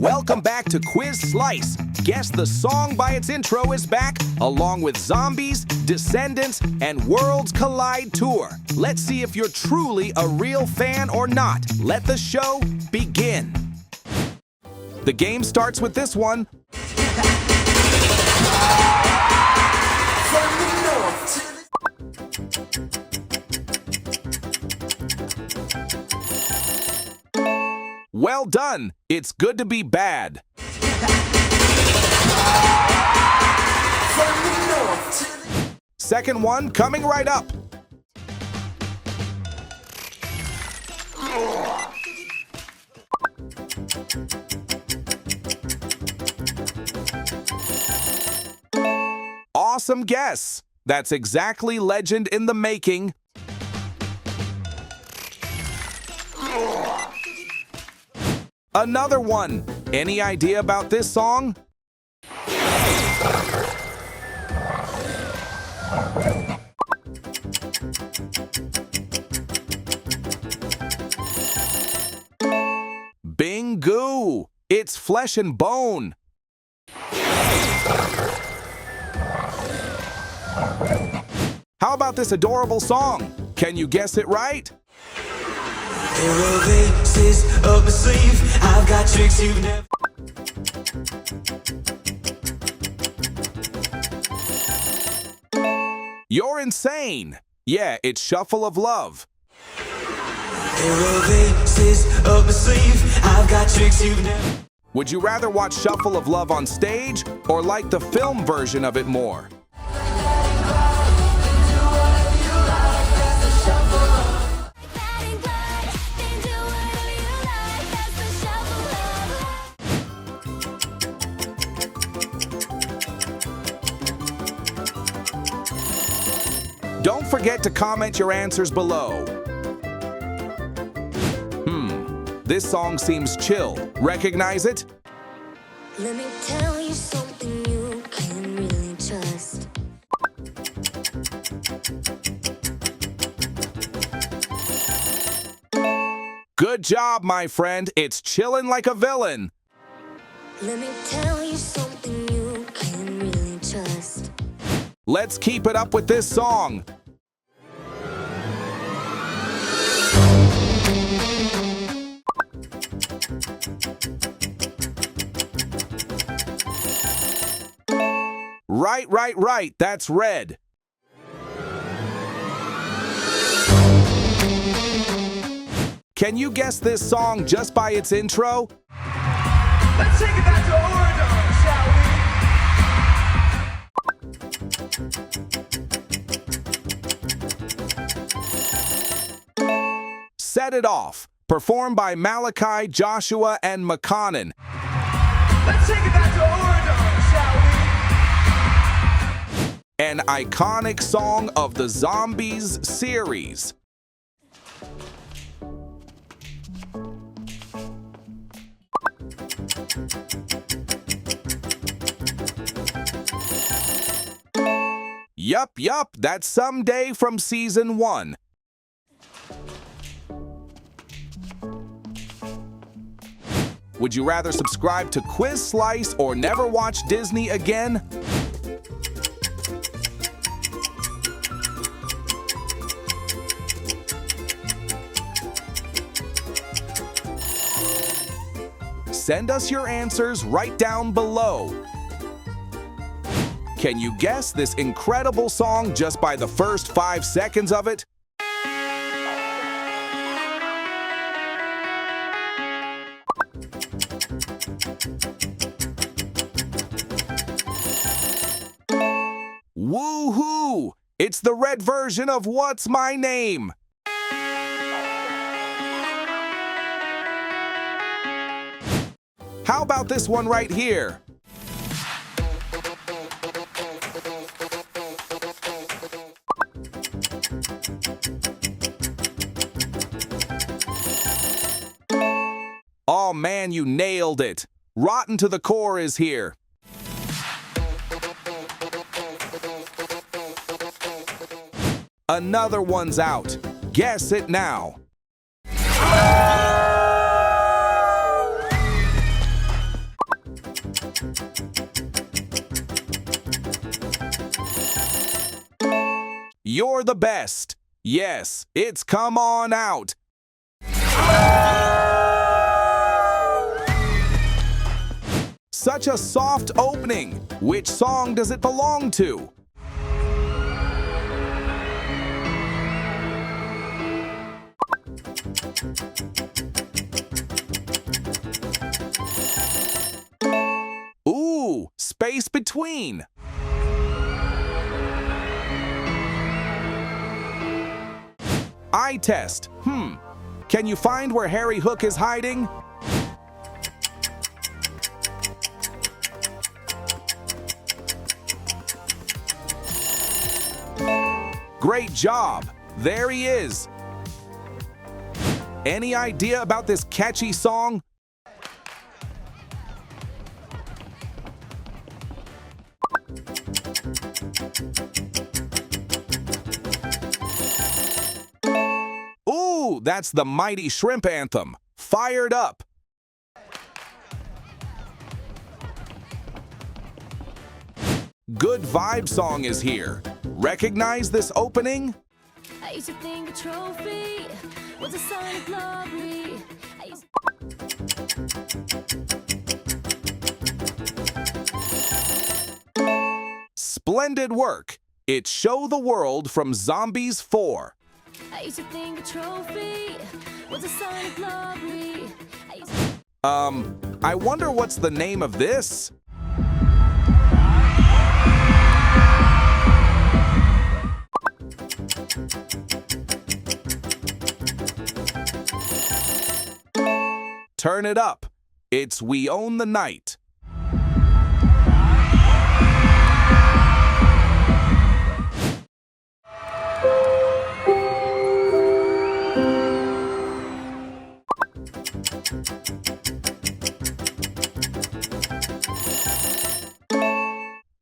Welcome back to Quiz Slice. Guess the song by its intro is back, along with Zombies, Descendants, and Worlds Collide Tour. Let's see if you're truly a real fan or not. Let the show begin. The game starts with this one. Well done. It's good to be bad. Second one coming right up. Awesome guess. That's exactly Legend in the Making. Another one. Any idea about this song? Bingo! It's Flesh and Bone. How about this adorable song? Can you guess it right? There are faces up my sleeve. I've got tricks you've never. You're insane. Yeah, it's Shuffle of Love. There are faces up my sleeve. I've got tricks you've never. Would you rather watch Shuffle of Love on stage or like the film version of it more? Don't forget to comment your answers below. This song seems chill. Recognize it? Let me tell you something you can really trust. Good job, my friend. It's Chillin' Like a Villain. Let me tell you something you can really trust. Let's keep it up with this song. Right. That's Red. Can you guess this song just by its intro? Let's take it back to Oregon, shall we? Set It Off, performed by Malachi, Joshua, and McConnon. Let's take it back to Oregon, shall we? An iconic song of the Zombies series. Yup, that's Someday from season 1. Would you rather subscribe to Quiz Slice or never watch Disney again? Send us your answers right down below. Can you guess this incredible song just by the first 5 seconds of it? Woohoo! It's the red version of What's My Name? How about this one right here? Oh man, you nailed it. Rotten to the Core is here. Another one's out. Guess it now. You're the best. Yes, it's Come On Out. Such a soft opening. Which song does it belong to? Ooh, space between. Eye test. Can you find where Harry Hook is hiding? Great job. There he is. Any idea about this catchy song? Ooh, that's the Mighty Shrimp Anthem. Fired up. Good Vibe Song is here. Recognize this opening? I used to think a trophy was a sign of glory. Splendid work. It's Show the World from Zombies 4. I used to think a trophy was a sign of glory. I wonder what's the name of this? Turn it up. It's We Own the Night.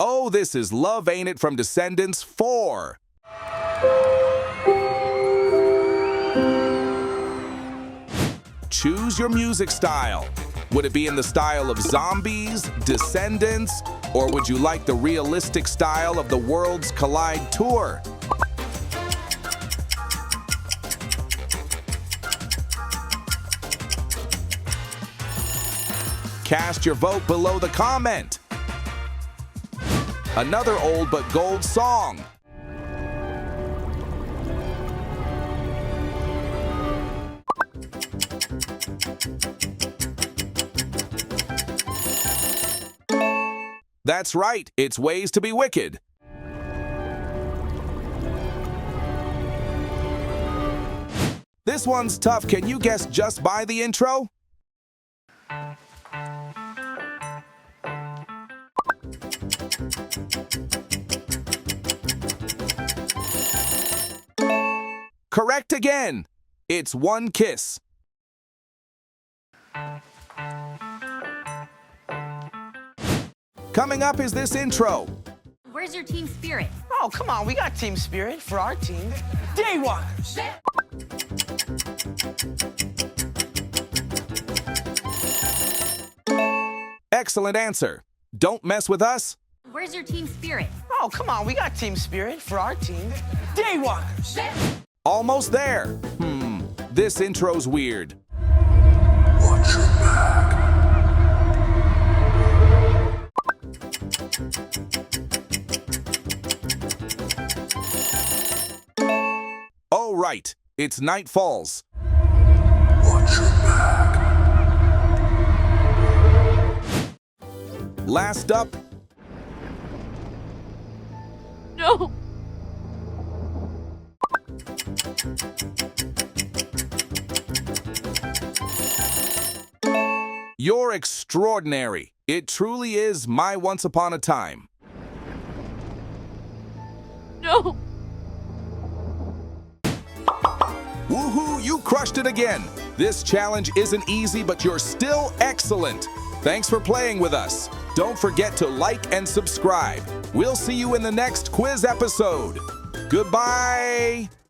Oh, this is Love Ain't It from Descendants 4. Choose your music style. Would it be in the style of Zombies, Descendants, or would you like the realistic style of the Worlds Collide Tour? Cast your vote below the comment. Another old but gold song. That's right, it's Ways to Be Wicked. This one's tough. Can you guess just by the intro? Correct again. It's One Kiss. Coming up is this intro. Where's your team spirit? Oh, come on, we got team spirit for our team. Daywalkers! Excellent answer. Don't mess with us. Where's your team spirit? Oh, come on, we got team spirit for our team. Daywalkers! Almost there. This intro's weird. Watch your back. Oh, right. It's Night Falls. Watch your back. Last up. No. You're extraordinary. It truly is My Once Upon a Time. No. Woohoo, you crushed it again. This challenge isn't easy, but you're still excellent. Thanks for playing with us. Don't forget to like and subscribe. We'll see you in the next quiz episode. Goodbye.